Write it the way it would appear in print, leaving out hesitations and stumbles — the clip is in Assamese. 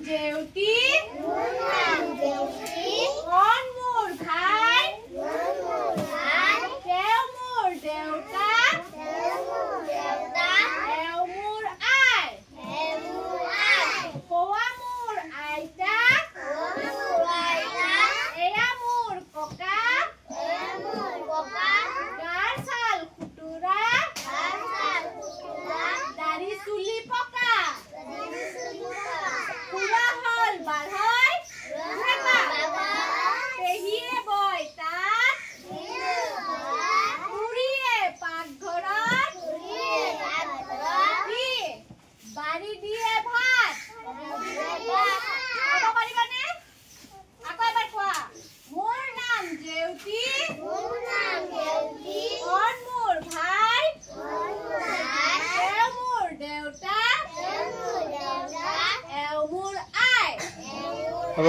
জেউতি কণ মোৰ ভাই তেওঁ মোৰ দেউতা এওঁ মোৰ আই কোৱা মোৰ আইতা এয়া মোৰ ককা গাৰ ছাল খুতুৰা দাড়ি চুলি পকা পুৰা হল বাঢ়ৈ পেহীয়ে বয় তাত খুৰীয়ে পাকঘৰত বাৰী দিয়ে ভাত ক'ব পাৰিবানে? আকৌ এবাৰ কোৱা। মোৰ নাম জেউতি কণ মোৰ ভাই তেওঁ মোৰ দেউতা এওঁ মোৰ আই। হ'ব।